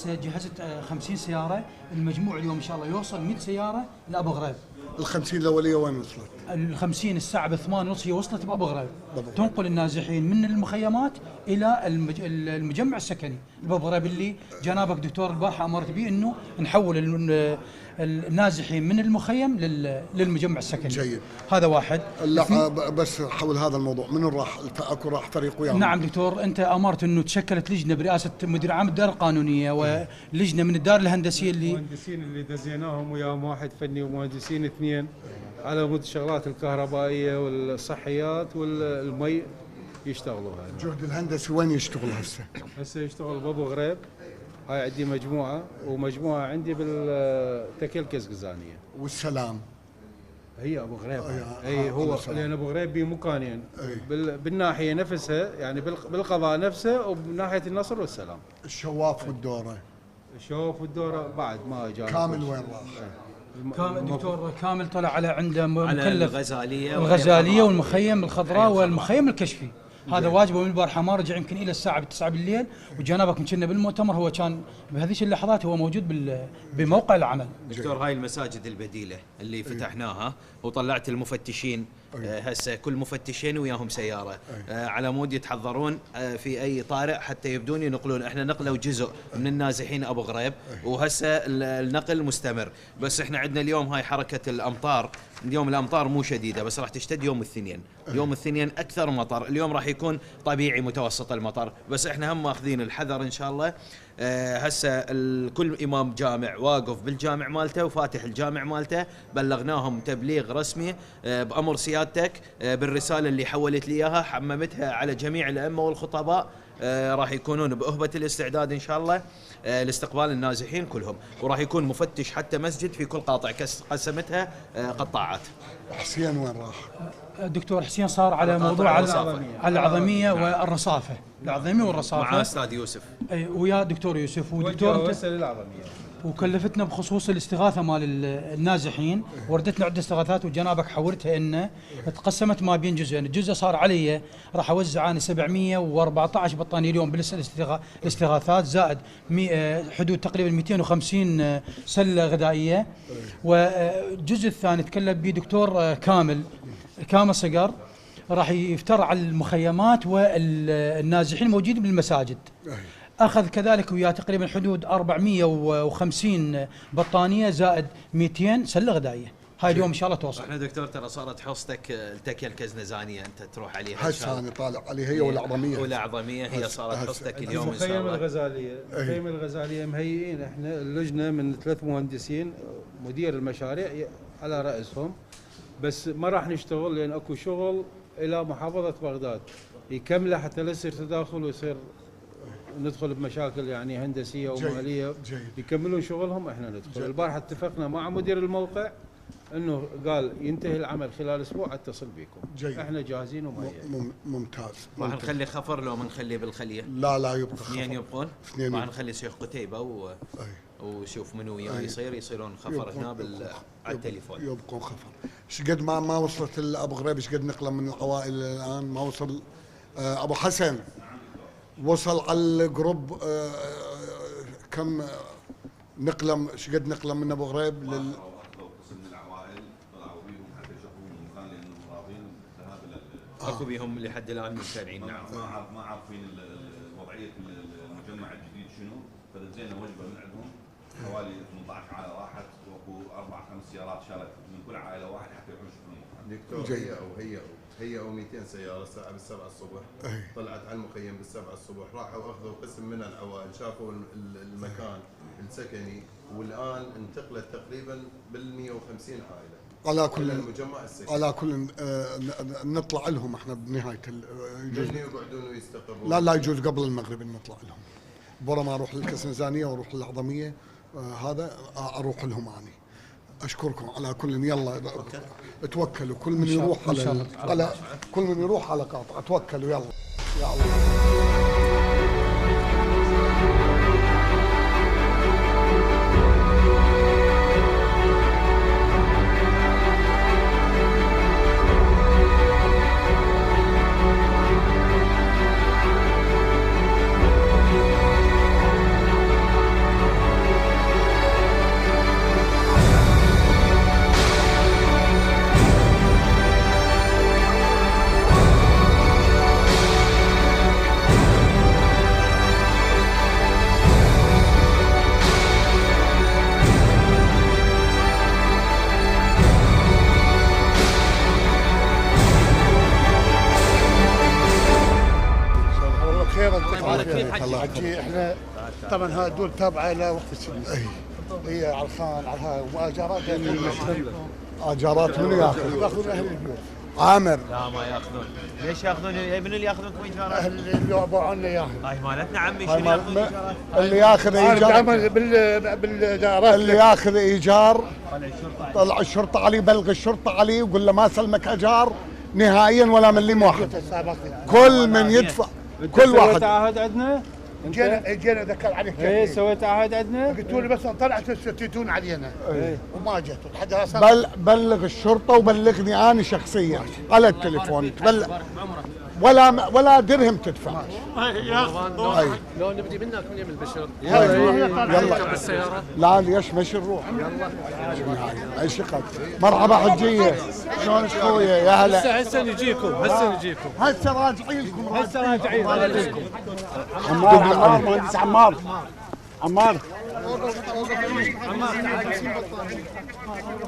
هسه جهزت 50 سياره، المجموع اليوم ان شاء الله يوصل 100 سياره لابو غريب. ال50 الاوليه وين وصلت؟ ال50 الساعه ب8:30 هي وصلت بابو غريب، تنقل النازحين من المخيمات الى المجمع السكني بابو غريب اللي جنابك دكتور البارحه امرت به انه نحول النازحين من المخيم للمجمع السكني. جيد. هذا واحد. لا بس حول هذا الموضوع، من راح اكو راح فريق وياهم؟ نعم دكتور، انت امرت انه تشكلت لجنه برئاسه مدير عام الدار القانونيه ولجنه من الدار الهندسيه المهندسين اللي دزيناهم وياهم واحد فني ومهندسين اثنين على مود الشغلات الكهربائيه والصحيات والمي يشتغلوا هاي. الجهد الهندسي وين يشتغل هسه؟ هسه يشتغل بابو غريب، هاي عندي مجموعه ومجموعه عندي بالتكل كزقزانيه. والسلام هي ابو غريب. اي هو لان ابو غريب بمكانين بالناحيه نفسها، يعني بالقضاء نفسه وبناحيه النصر والسلام. الشواف والدوره. الشواف والدوره بعد ما جاء. كامل وين راح؟ كامل دكتور كامل طلع عنده مكلف على الغزاليه والمخيم الخضراء والمخيم الكشفي. هذا واجبه من البارحه، ما رجع يمكن الى الساعه 9 بالليل، وجنابك كنا بالمؤتمر، هو كان بهذيك اللحظات هو موجود بموقع العمل. دكتور هاي المساجد البديله اللي فتحناها وطلعت المفتشين، هسه كل مفتشين وياهم سياره على مود يتحضرون في اي طارئ حتى يبدون ينقلون. احنا نقلوا جزء من النازحين ابو غريب وهسه النقل مستمر، بس احنا عندنا اليوم هاي حركه الامطار. اليوم الامطار مو شديده بس راح تشتد يوم الاثنين. يوم الاثنين اكثر مطر، اليوم راح يكون طبيعي متوسط المطر، بس احنا هم ماخذين الحذر ان شاء الله. هسه كل امام جامع واقف بالجامع مالته وفاتح الجامع مالته، بلغناهم تبليغ رسمي بامر سيادتك بالرساله اللي حولت لي اياها، حممتها على جميع الائمه والخطباء. راح يكونون بأهبة الاستعداد ان شاء الله لاستقبال النازحين كلهم، وراح يكون مفتش حتى مسجد في كل قاطع قسمتها قطاعات. حسين وين راح؟ الدكتور حسين صار على موضوع على العظميه والرصافه، العظميه والرصافه مع استاذ يوسف. اي ويا دكتور يوسف ودكتور العظميه. وكلفتنا بخصوص الاستغاثه مال النازحين، وردتنا عده استغاثات وجنابك حولتها انه تقسمت ما بين جزئين. الجزء صار علي راح اوزع انا 714 بطانيه اليوم بالاستغاثات، زائد حدود تقريبا 250 سله غذائيه. والجزء الثاني تكلم به دكتور كامل صقر، راح يفتر على المخيمات والنازحين الموجودين بالمساجد. أخذ كذلك وياه تقريبا حدود 450 بطانية زائد 200 سلة غذائية. هاي اليوم إن شاء الله توصل. احنا دكتور ترى صارت حوصتك التكية الكزنزانية أنت تروح عليها. هسه أنا طالع عليه هي والأعظمية. هي صارت حوصتك اليوم إن شاء المخيم الله. الغزالية، المخيم الغزالية مهيئين احنا اللجنة من 3 مهندسين، مدير المشاريع على رأسهم، بس ما راح نشتغل لأن أكو شغل إلى محافظة بغداد يكمله حتى لا يصير تداخل ويصير ندخل بمشاكل يعني هندسيه وماليه. يكملون شغلهم احنا ندخل. البارحه اتفقنا مع مدير الموقع انه قال ينتهي العمل خلال اسبوع اتصل بيكم. احنا جاهزين ومهيئين. ممتاز. راح نخلي خفر لو ما نخليه بالخليه؟ لا يبقى اثنين يبقون. اثنين راح نخلي شيخ قتيبه وشوف منو وياه يصيرون خفر هنا على التليفون. يبقون خفر. ايش قد ما وصلت ابو غريب، ايش قد نقله من العوائل الان ما وصل؟ ابو حسن وصل على الجروب كم نقله، ايش قد نقله من ابو غريب اكو بيهم لحد الان متابعين. نعم ما عارفين وضعيه المجمع الجديد شنو، فدزينا وجبه من عندهم حوالي 18 عائله راحت، واكو 4-5 سيارات شالت من كل عائله واحد حتى يحوشوا دكتور. هي 200 سياره الساعه 7 الصبح طلعت على المخيم 7 الصبح، راحوا اخذوا قسم من العوائل، شافوا المكان السكني، والان انتقلت تقريبا بال 150 عائله على كل المجمع السكني. على كل نطلع لهم احنا بنهايه يقعدون ويستقرون. لا يجوز قبل المغرب نطلع لهم، برا ما اروح للكسنزانيه واروح للعظميه. هذا اروح لهم اني. اشكركم على كل. يلا توكلوا كل من يروح على كل من يروح على قاطع. توكلوا يلا يا الله. الله حجي احنا طبعا هذول تابعه لوقت السنه. هي على الخان على هاي واجارات اجارات منو ياخذ؟ ياخذون اهل البيوت. عامر. لا ما ياخذون. ليش ياخذون؟ من اللي ياخذونكم ايجارات؟ اهل اللي باعوا لنا اياها. هاي مالتنا عمي. شنو ياخذون ايجارات؟ اللي ياخذ ايجار بالدارات اللي ياخذ ايجار طلع الشرطه عليه، بلغ الشرطه عليه وقول له ما سلمك اجار نهائيا ولا مليم واحد. كل من يدفع كل واحد. سويت عهد عندنا؟ جينا ذكر عليك. ايه سويت عهد عندنا؟ قلتوا لي بس طلعت تستتون علينا وما جت لحد هسه. بلغ الشرطه وبلغني انا شخصيا على التليفون. تبلغ ولا درهم تدفع. لو نبدي منك من يم البشر يلا بالسيارة. لا ليش مشي نروح. يلا اي شقد. مرحبا حجيه، شلونك خويا؟ يا هلا. هسه نجيكم هسه راجعين لكم. عمار مهندس عمار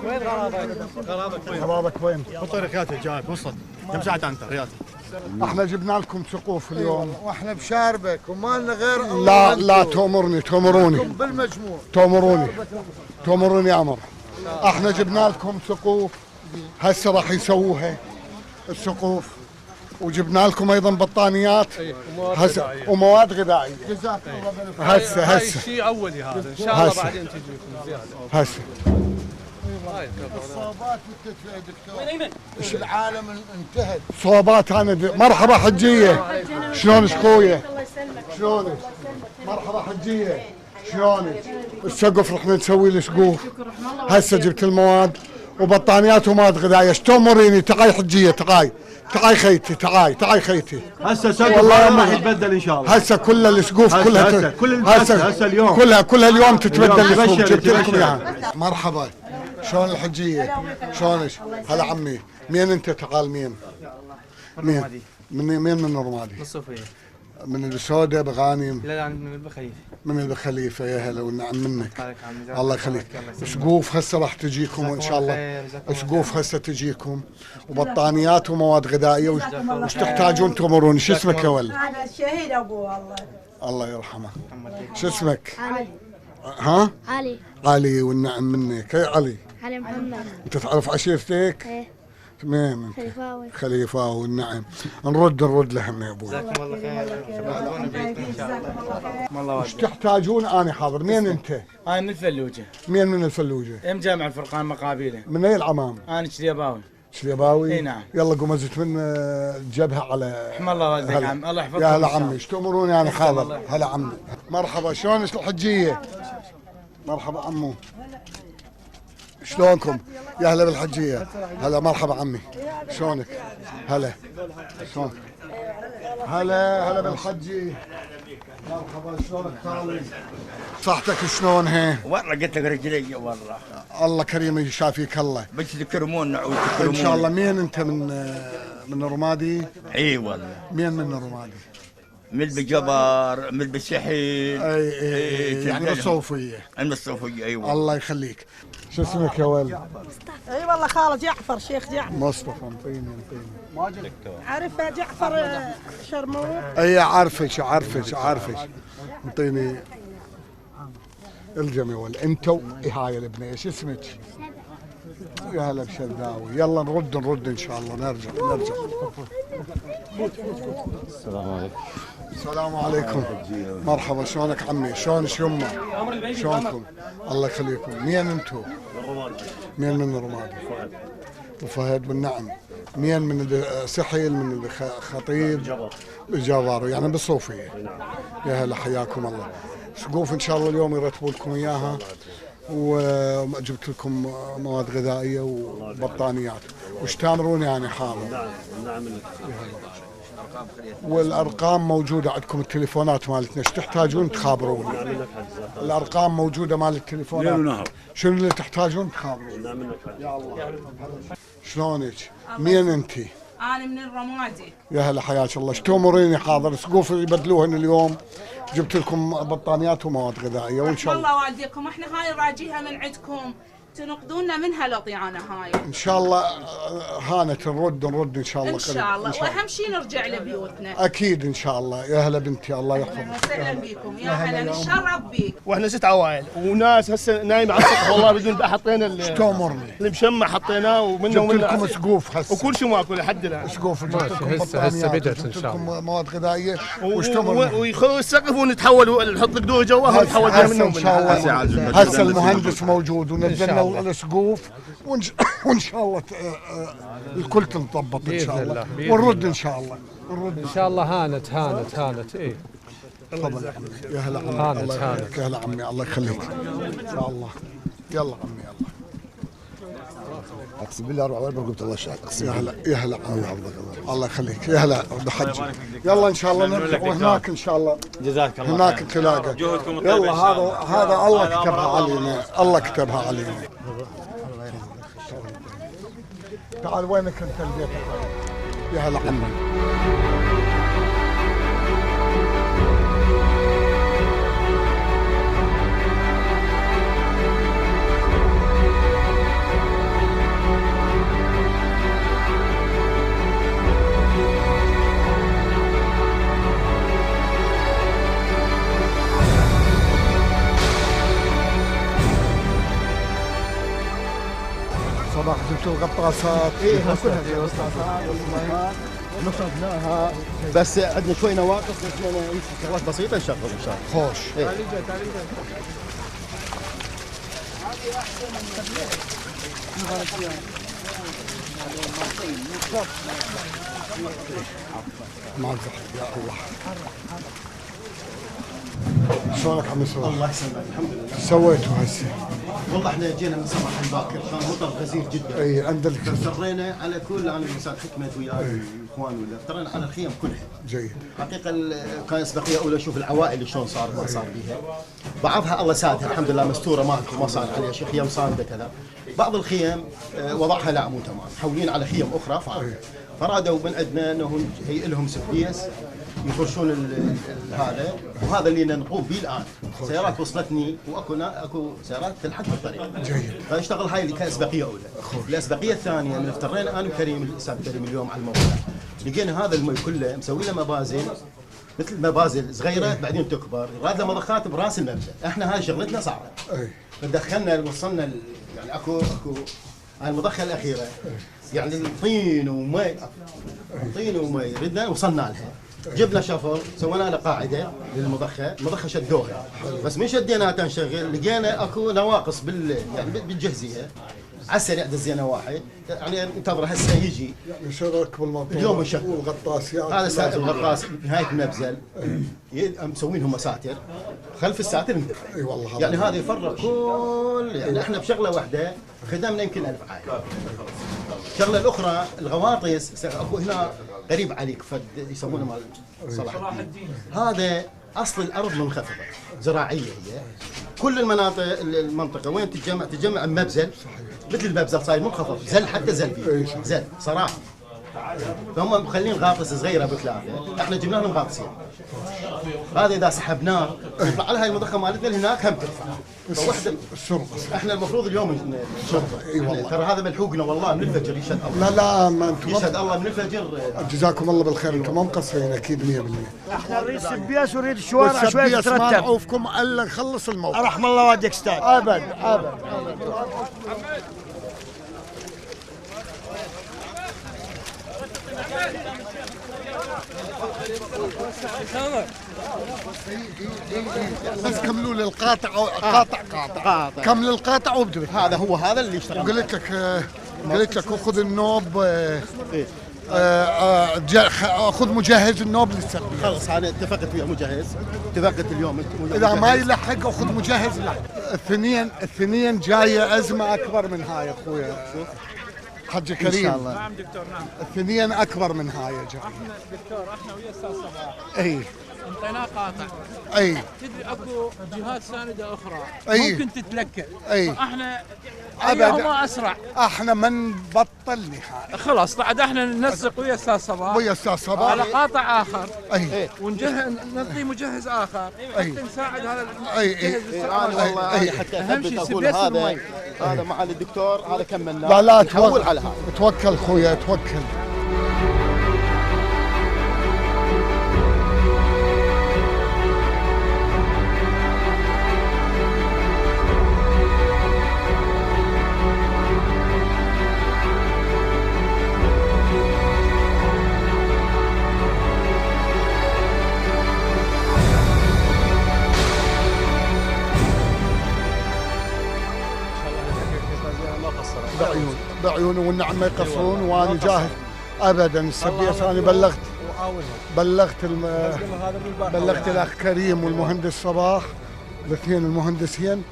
وين غراضك وين؟ بطريقاته جايب وصل كم ساعه انت رياضي. احنا جبنا لكم سقوف اليوم. واحنا بشاربك وما لنا غير لا تؤمروني بالمجموع. تؤمروني امر. احنا جبنا لكم سقوف هسه راح يسووها السقوف، وجبنا لكم ايضا بطانيات هسه ومواد غذائيه. جزاك الله بالخير. هسه شيء اولي هذا ان شاء الله بعدين تجيكم زياده. هسه الصوبات دكتور العالم انتهت. صوبات. انا مرحبا حجيه، شلونك خويا؟ شلونك؟ مرحبا حجيه، شلونك؟ السقف رحنا نسوي له سقوف. هسه جبت المواد وبطانيات ومواد غذائيه. ايش تأمريني؟ تعاي حجيه، تعاي خيتي، تعاي خيتي. هسه سقف راح يتبدل ان شاء الله. هسه كل السقوف كلها هسه اليوم كلها اليوم تتبدل السقوف. جبت لكم اياها. مرحبا، شلون الحجيه؟ شلونك؟ هلا عمي، مين انت؟ تعال. مين من الرمادي؟ من الصوفية. من السودة بغانم؟ لا من البخليفة. من البخليفة. يا هلا والنعم منك. الله يخليك. سقوف هسه راح تجيكم ان شاء الله. سقوف هسه تجيكم وبطانيات ومواد غذائيه. وش تحتاجون تأمرون. شو اسمك يا ولد؟ هذا الشهيد ابوه الله يرحمه. شو اسمك؟ ها؟ علي والنعم منك. يا علي محمد. انت تعرف عشيرتك؟ ايه. تمام. خليفاوي والنعم. نرد لهم يا ابوي. جزاكم الله خير. وش تحتاجون؟ انا حاضر. مين انت؟ انا من الفلوجه. مين من الفلوجه؟ ام جامع الفرقان مقابيله. من اي العمام؟ انا شليباوي. اي نعم. يلا قوم ازت من الجبهه على رحم الله والديك عم. الله يحفظك. يا هلا عمي، ايش تأمروني؟ انا حاضر. هلا عمي. مرحبا، شلونك الحجيه؟ مرحبا عمو، شلونكم؟ يا هلا بالحجيه. هلا مرحبا عمي، شلونك؟ هلا شلونك؟ هلا بالحجي. مرحبا، شلونك خالي؟ صحتك شلونها؟ والله قلت لك رجلي والله. الله كريم يشافيك الله. بس تكرمونا ان شاء الله. مين انت؟ من الرمادي؟ اي والله. مين من الرمادي؟ من الجبر، من السحيل. اي يعني بالصوفيه. الصوفيه ايوه. الله يخليك. شو اسمك يا ولد؟ اي والله خاله جعفر، شيخ جعفر. مصطفى. انطيني عارفه جعفر شرموط؟ اي عارفك. انطيني الجم يا ولد. انتو هاي البنيه. شو اسمك؟ يا هلا بشرداوي. يلا نرد ان شاء الله. نرجع. السلام عليكم. مرحبا، شلونك عمي؟ شلونك يمه؟ شلونكم؟ الله يخليكم. مين انتو؟ مين من الرمادي؟ وفهد والنعم. مين من السحيل؟ من الخطيب؟ الجبر يعني بالصوفيه. يا هلا حياكم الله. سقوف ان شاء الله اليوم يرتبوا لكم اياها، وجبت لكم مواد غذائيه وبطانيات. وش تامروني؟ انا حاضر. والارقام موجوده عندكم، التليفونات مالتنا. ايش تحتاجون تخابروني. الارقام موجوده مال التليفونات. شنو اللي تحتاجون تخابروني. يا الله. شلونك؟ مين انت؟ انا من الرمادي. يا هلا حياك الله. ايش تأمريني؟ حاضر. سقوف يبدلوهن اليوم. جبت لكم بطانيات ومواد غذائيه وان شاء الله. والله والديكم احنا هاي راجيها من عندكم تنقذونا منها الاطيانه هاي. ان شاء الله هانت نرد ان شاء الله ان شاء الله، واهم شيء نرجع لبيوتنا. اكيد ان شاء الله. يا هلا بنتي، الله يحفظك. اهلا وسهلا بيكم، يا هلا نتشرف بيك. واحنا 6 عوائل وناس هسه نايمه على السطح والله بدون بقى حطينا المشمع حطيناه ومنه جبت لكم سقوف هسه وكل شيء ماكو لحد الان. سقوف هسه بدت ان شاء الله مواد غذائيه ويخلوا السقف ونتحول نحط القدور جوا ونتحول منهم ان شاء الله. هسه المهندس موجود ونزلنا السقوف وان شاء الله الكل تنضبط ان شاء الله ونرد ان شاء الله. ان شاء الله هانت ايه. تفضل يا هلا عمي، الله يخليك. يا هلا عمي، الله يخليك ان شاء الله. يلا عمي يلا. اقسم بالله 44 قلت الله شاهد. يا هلا عمي، الله يخليك. يا هلا حج. يلا ان شاء الله نرجع وهناك ان شاء الله. جزاك الله هناك تلاقى. يلا هذا الله كتبها علينا، الله كتبها علينا. تعال وينك انت البيت؟ يا هلا عمي. صباح جبتوا الغطاسات. ايه كلها غطاسات نصبناها، بس عندنا شوي نواقص بس شغلات بسيطه نشغل ان شاء الله. خوش. ما زحت يا الله. شلونك عم يسوي؟ الله يسلمك، الحمد لله. سويتوا هسه؟ والله احنا جينا من صباح الباكر، كان مطر غزير جدا. اي عندك. اضطرينا على كل انا المساعد حكمت وياي الاخوان ولا اضطرينا على الخيم كلها. جيد. حقيقه كان اسبقيه اولى اشوف العوائل شلون صار ما صار بيها. بعضها الله ساعدها الحمد لله مستوره ما صار عليها شيء، خيام صامده كذا. بعض الخيام وضعها لا مو تمام، محولين على خيم اخرى فرادوا من عندنا انه هيئ لهم سبيس يفرشون هذا، وهذا اللي نقوم به الان. سيارات وصلتني واكو سيارات تلحق بالطريق. جيد. فاشتغل هاي اللي كاسبقيه اولى. الاسبقيه الثانيه من افترينا انا وكريم الاستاذ كريم اليوم على الموقع، لقينا هذا المي كله مسوي له مبازل مثل مبازل صغيره بعدين تكبر، راد له مضخات براس المبزل. احنا هاي شغلتنا صعبه. دخلنا وصلنا يعني اكو هاي المضخه الاخيره يعني طين ومي ردنا وصلنا لها. جبنا شفر سوينا له قاعده للمضخه، المضخه شدوها بس من شديناها تنشغل لقينا اكو نواقص يعني بالجهزيه. على السريع دزينا واحد يعني انتظر هسه يجي يعني شرك بالموضوع اليوم نشغل والغطاس. هذا ساتر الغطاس بنهايه المبزل مسوينهم مساتر خلف الساتر انتبه. اي والله يعني هذا يفرق كل يعني احنا بشغله واحده خدمنا يمكن 1000 عائله. الشغله الاخرى الغواطس اكو هنا قريب عليك فد يسمونه مال صلاح الدين. هذا اصل الارض منخفضه زراعيه هي. كل المنطقه وين تجمع مبزل مثل المبزل صاير منخفض زل حتى زل فيه زل صراحه. فهم مخلين غاطس صغيره بثلاثه، احنا جبنا لهم غاطسين. هذا اذا سحبناه يطلع على هاي المضخه مالتنا هناك هم ترفع. فوحده احنا المفروض اليوم الشرطه. اي والله ترى هذا ملحوقنا والله من الفجر يشهد الله. لا ما انتم يشهد الله من الفجر. جزاكم الله بالخير، انتم ما مقصرين اكيد 100%. احنا نريد سبياس ونريد الشوارع شوي تترتب. ما نعوفكم الا نخلص الموضوع. رحم الله والديك استاذ. ابد. بس كملوا لي القاطع قاطع كمل القاطع وابدأ. هذا اللي اشتغل. قلت لك خذ النوب خذ مجهز النوب للسبيل. خلص انا اتفقت ويا مجهز، اتفقت اليوم اذا ما يلحق اخذ مجهز له. الاثنين جايه ازمه اكبر من هاي اخويا حج كريم. ان شاء الله. نعم دكتور نعم. الاثنين اكبر من هاي جاي. احنا دكتور احنا ويا استاذ صباح. اي انطيناه قاطع. اي تدري اكو جهات سانده اخرى أي. ممكن تتلكى. اي فاحنا ابدا ايهما اسرع؟ احنا ما نبطل نهائي. خلاص بعد احنا ننسق ويا استاذ صباح ويا استاذ صباح على قاطع اخر. اي ونجهز نعطيه مجهز اخر حتى نساعد هذا اي والله حتى اهم شيء اقول سبيس هذا المي. هذا معالي الدكتور هذا كملناه. لا نحول على هذا. توكل خويا توكل. بعيونه والنعم ما يقصرون وانا جاهز ابدا. السبيس انا بلغت الاخ كريم والمهندس صباح الاثنين المهندسين،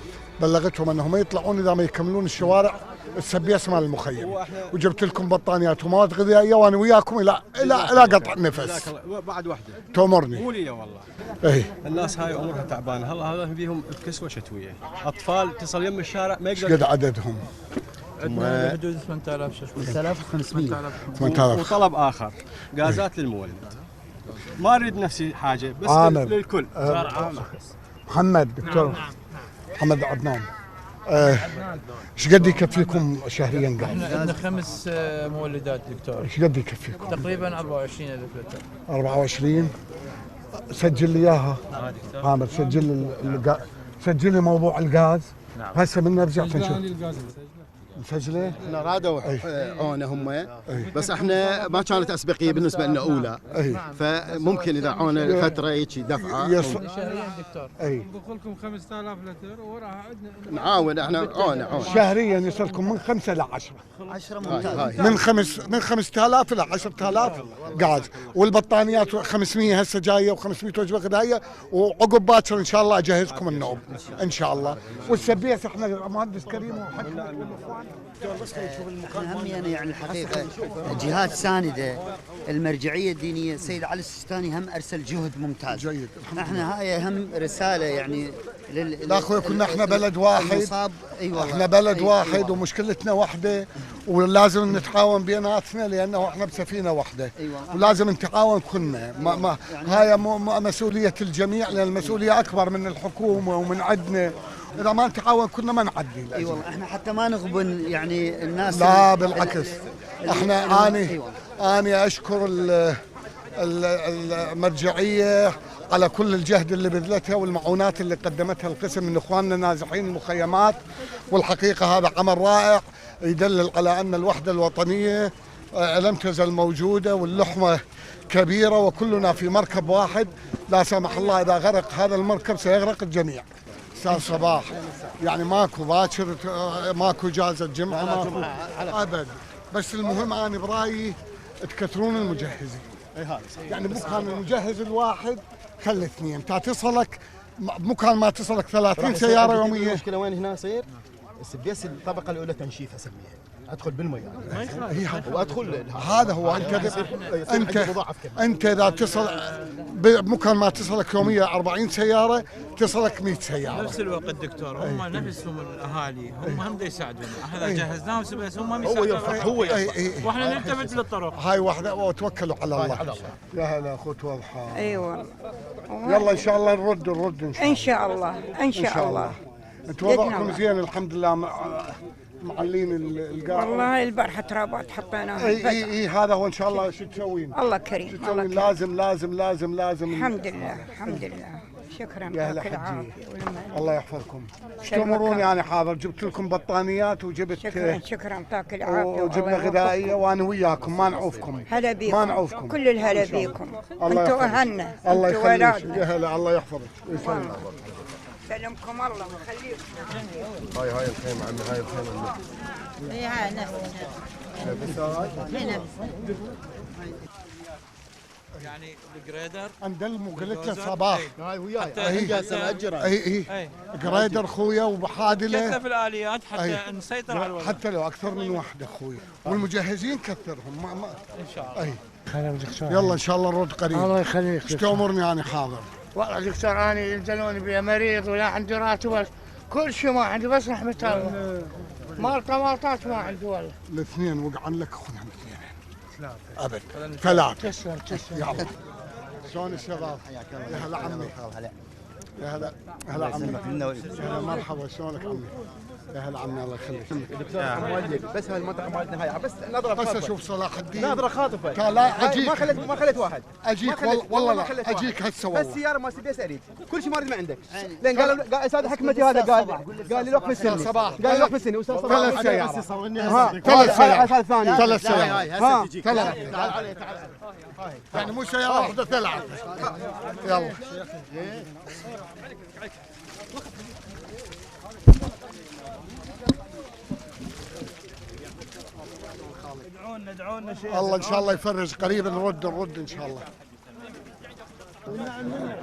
بلغتهم انهم ما يطلعون اذا ما يكملون الشوارع السبيس مال المخيم، وجبت لكم بطانيات ومواد غذائيه وانا وياكم الى قطع النفس. بعد واحده تأمرني. قولي لي والله. اي الناس هاي امورها تعبانه، هلا بيهم بكسوه شتويه، اطفال تصل يم الشارع ما ايش يقدر. قد عددهم؟ عندنا بحدود 8000 8000 وطلب اخر غازات للمولد. ما اريد نفسي حاجه بس للكل. محمد دكتور محمد عدنان ايش قد يكفيكم شهريا قاعد؟ احنا عندنا 5 مولدات دكتور. ايش قد يكفيكم؟ تقريبا 24000 لتر. 24 سجل لي اياها. عامر سجل لي موضوع الغاز. هسه من نرجع نشوف. مسجله؟ احنا رادوا عونه هم بس احنا ما كانت اسبقيه بالنسبه لنا اولى. فممكن اذا عونه فتره هيك دفعه شهريا دكتور. نقول لكم 5000 لتر وراها عندنا نعاون احنا عونه شهريا يصلكم من 5 ل 10. 10 ممتاز. من 5000 الى 10000 غاز، والبطانيات 500 هسه جايه و500 وجبه غذائيه، وعقب باكر ان شاء الله اجهزكم النوم ان شاء الله. والسبيس احنا مهندس كريم وحكم هم يعني الحقيقه جهات سانده المرجعيه الدينيه السيد علي السيستاني هم ارسل جهد ممتاز. جيد. احنا هاي اهم رساله يعني لا اخوي كنا احنا بلد واحد. احنا بلد واحد ومشكلتنا واحده ولازم نتعاون بيناتنا لانه احنا بسفينه واحده. ولازم نتعاون كلنا. ما هاي مسؤوليه الجميع لان المسؤوليه اكبر من الحكومه ومن عندنا. إذا ما نتعاون كنا ما نعدي. اي والله احنا حتى ما نغبن يعني الناس. لا بالعكس احنا اني اشكر المرجعيه على كل الجهد اللي بذلتها والمعونات اللي قدمتها القسم من اخواننا النازحين المخيمات، والحقيقه هذا عمل رائع يدلل على ان الوحده الوطنيه لم تزل موجوده واللحمه كبيره وكلنا في مركب واحد. لا سمح الله اذا غرق هذا المركب سيغرق الجميع. استاذ صباح يعني ماكو باكر ماكو اجازه جمعه ماكو ابد، بس المهم انا برايي تكثرون المجهزين. يعني مو كان المجهز الواحد خلي اثنين تصلك، مو كان ما تصلك 30 سياره يوميه. المشكله وين هنا يصير؟ السبيس الطبقه الاولى تنشيف اسميها، ادخل بالمي وادخل هذا هو انت اذا تصل مو كان ما تصلك يوميه 40 سياره تصلك 100 سياره. نفس الوقت دكتور هم نفسهم الاهالي هم يساعدونا. احنا جهزناهم بس هم يساعدونا. هو واحنا نلتفت للطرق. هاي واحده وتوكلوا على الله. يا هلا اخوت واضحه. اي والله. يلا ان شاء الله نرد ان شاء الله. ان شاء الله. انتم وضعكم زين الحمد لله معلين القاع. والله البارحه ترابات حطيناها. اي هذا هو ان شاء الله. شو تسوين؟ الله كريم. شو تسوين؟ لازم الحمد لله الحمد لله. شكرا يا هلا حجي. الله يحفظكم. تأمرون يعني حاضر. جبت لكم بطانيات وجبت شكرا يعطاك العافيه وجبنه غذائيه وانا وياكم ما نعوفكم. هلا بيكم. ما نعوفكم. كل الهلا بيكم. الله انتم اهلنا. الله يخليك. يا هلا الله يحفظك. يسلمك. سلمكم الله ويخليكم. هاي الخيمه عمي هاي الخيمه. اي هاي نفس يعني الجريدر عند قلت له صباح هاي وياي حتى هسه مأجرة. اي جريدر اخويا وبحادله كثف الاليات حتى نسيطر على الوضع حتى لو اكثر من واحد اخوي والمجهزين كثرهم ما ان شاء الله. اي يلا ان شاء الله نرد قريب. الله يخليك. ايش تأمرني انا حاضر. والله دكتور انا ينزلوني بي مريض ولا عندي راتب بس كل شيء ما عندي بس رحمة الله. مالطات ما عندي والله. الاثنين وقعن لك خذهم اثنين. ابد ثلاثة. تسلم يلا. شلون الشباب؟ يا هلا عمي. يا هلا هلا عمي. يا مرحبا شلونك عمي؟ يا هلا عمي الله يخليك. بس هاي المنطقه مالتنا هاي بس نظره بس اشوف صلاح الدين نظره خاطفه. لا اجيك ما خليت واحد. اجيك والله لا اجيك هسه والله. بس سياره ما سبيس اريد كل شيء ما اريد ما عندك. لان قال استاذ حكمتي هذا قال لي وقف السني صباح قال لي وقف السني استاذ صباح ثلاث سيارات ثلاث سيارات ثلاث سيارات ثلاث يعني مو سياره واحده ثلاث. يلا ادعونا شيخ. الله ان شاء الله يفرج قريبا نرد ان شاء الله.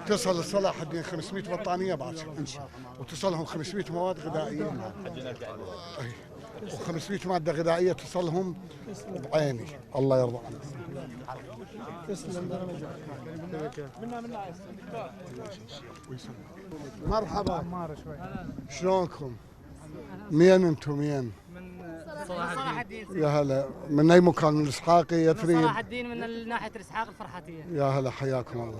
تصل لصلاح الدين 500 بطانيه باكر ان شاء الله وتصلهم 500 مواد غذائيه و500 ماده غذائيه تصلهم بعيني. الله يرضى عنك. تسلم. مرحبا شلونكم؟ مين انتم مين؟ صلاح الدين. يا هلا من اي مكان؟ من الاسحاقي يثريب؟ صلاح الدين من ناحيه الاسحاق الفرحاتيه. يا هلا حياكم الله.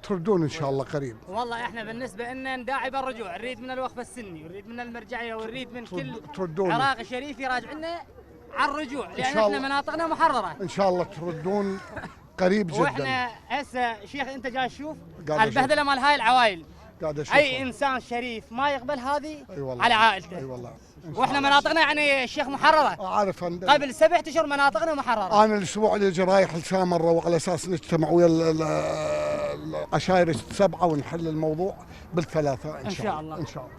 تردون ان شاء الله قريب. والله احنا بالنسبه لنا نداعي بالرجوع، نريد من الوقف السني ونريد من المرجعيه ونريد من كل تردون عراقي شريف يراجعنا على الرجوع لان احنا مناطقنا محرره. ان شاء الله تردون قريب جدا. واحنا هسه شيخ انت جاي تشوف البهدله مال هاي العوائل. اي انسان شريف ما يقبل هذه على عائلته. اي والله. واحنا مناطقنا يعني الشيخ محرره. عارف قبل 7 اشهر مناطقنا محرره. انا الاسبوع اللي جاي رايح لسامره وعلى اساس نجتمع ويا العشائر السبعه ونحل الموضوع بالثلاثه ان شاء الله. ان شاء الله.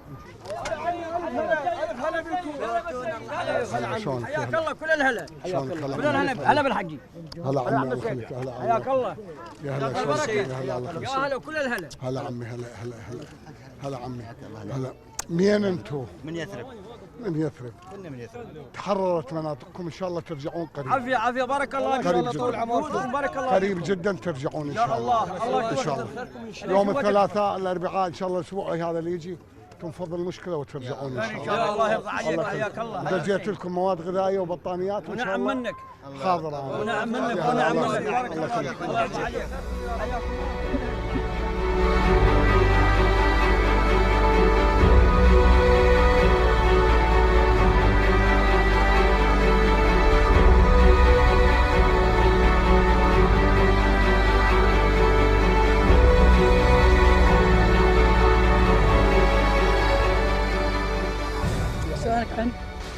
شلونك؟ حياك الله كل الهلا. كل الهلا هلا بالحقي. هلا عمي الله يخليك. هلا حياك الله. يا هلا شلونك؟ يا هلا الله يخليك. يا هلا وكل الهلا. هلا عمي هلا هلا هلا هلا عمي هلا. مين انتم؟ من يثرب. من يثرب. كنا من يثرب. تحررت مناطقكم ان شاء الله ترجعون قريب. عافيه عافيه بارك الله ان شاء الله طول عمركم بارك الله. قريب جدا ترجعون ان شاء الله. الله ان شاء الله. يوم الثلاثاء الاربعاء ان شاء الله الاسبوع هذا اللي يجي تنفض المشكله وترجعون ان شاء الله. الله يرضى عليك حياك الله. اذا جيت لكم مواد غذائيه وبطانيات ان شاء الله. ونعم منك. حاضر. ونعم منك ونعم منك. الله يخليك. الله يرضى عليك. حياك الله.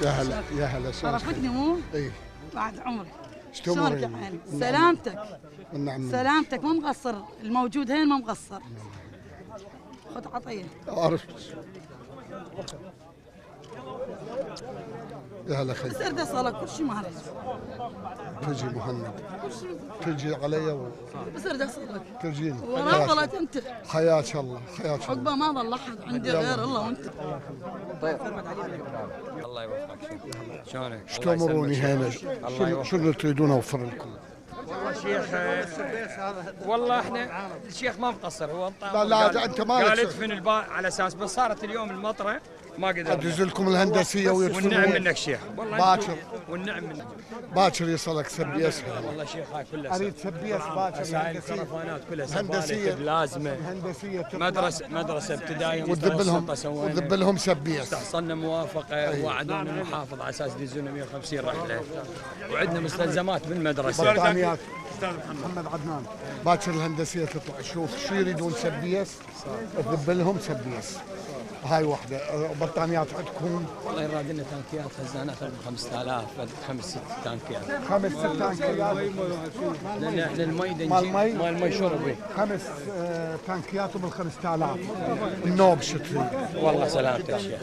يا هلا يا هلا شرفتني مو؟ اي بعد عمرك. شلونك يا عيني؟ سلامتك. والنعم. سلامتك ما مقصر، الموجود هين ما مقصر. خذ عطيه. عارف. يا هلا خير. بس ارد اصلك كل شيء مهرج. تجي مهند. تجي علي بس ارد اصلك. تجيني. وما ظلت انت. حياك الله حياك الله. عقبه ما ظل احد عندي غير الله وانت. طيب. الله يوفقك شلونك؟ ايش تأمروني هنا؟ شنو تريدون اوفر لكم؟ والله شيخ والله احنا الشيخ ما مقصر هو لا انت ما قال ادفن الباء على اساس بس صارت اليوم المطره ما قدرنا ادز لكم الهندسيه ويدفنون. والنعم منك شيخ والله باكر والنعم منك باكر يصلك سبي اسهل. والله شيخ هاي كلها اريد سبي باكر الكرفانات كلها هندسيه لازمه هندسيه مدرسه ابتدائيه وذب لهم سبي استحصلنا موافقه ووعدونا المحافظ على اساس يدزونا 150 رحله وعندنا مستلزمات بالمدرسه. بطانيات استاذ محمد عدنان باكر الهندسيه تطلع شوف شو يريدون سبيس تذب لهم سبيس. هاي واحدة بطانيات عندكم؟ والله يراد لنا تانكيات خزانات 5000 5 6 تانكيات 5 6 تانكيات لان احنا المي مال المي شربي 5 تانكيات وبال 5000 النوب شو تريد؟ والله سلامتك يا شيخ.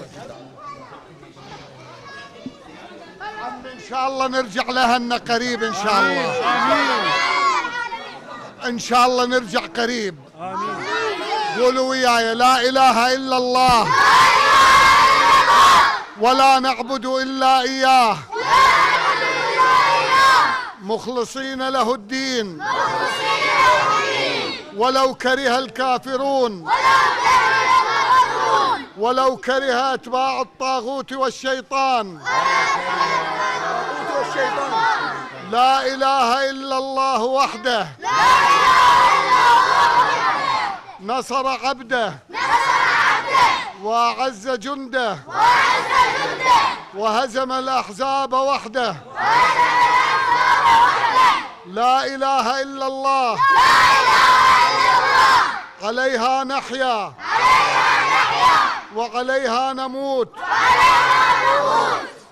عمي ان شاء الله نرجع لهن قريب ان شاء الله. امين. إن شاء الله نرجع قريب. آمين. قولوا وياي لا إله إلا الله ولا نعبد إلا إياه مخلصين له الدين ولو كره الكافرون ولو كره أتباع الطاغوت والشيطان. لا إله إلا الله وحده نصر عبده وأعز جنده وهزم الأحزاب وحده. لا إله إلا الله عليها نحيا وعليها نموت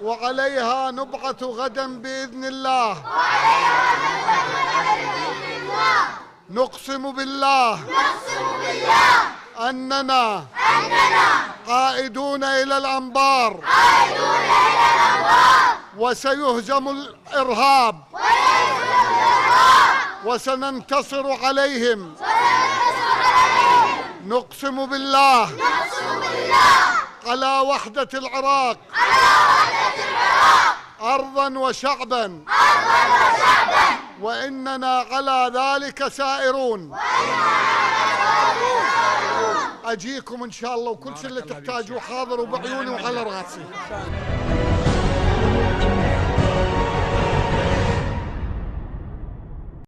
وعليها نبعث غدا بإذن الله. نقسم بالله أننا قائدون إلى الأنبار وسيهزم الإرهاب وسننتصر عليهم. نقسم بالله على وحدة العراق أرضا وشعبا وإننا على ذلك سائرون. أجيكم إن شاء الله وكل شيء اللي تحتاجوه حاضر وبعيوني وعلى راسي.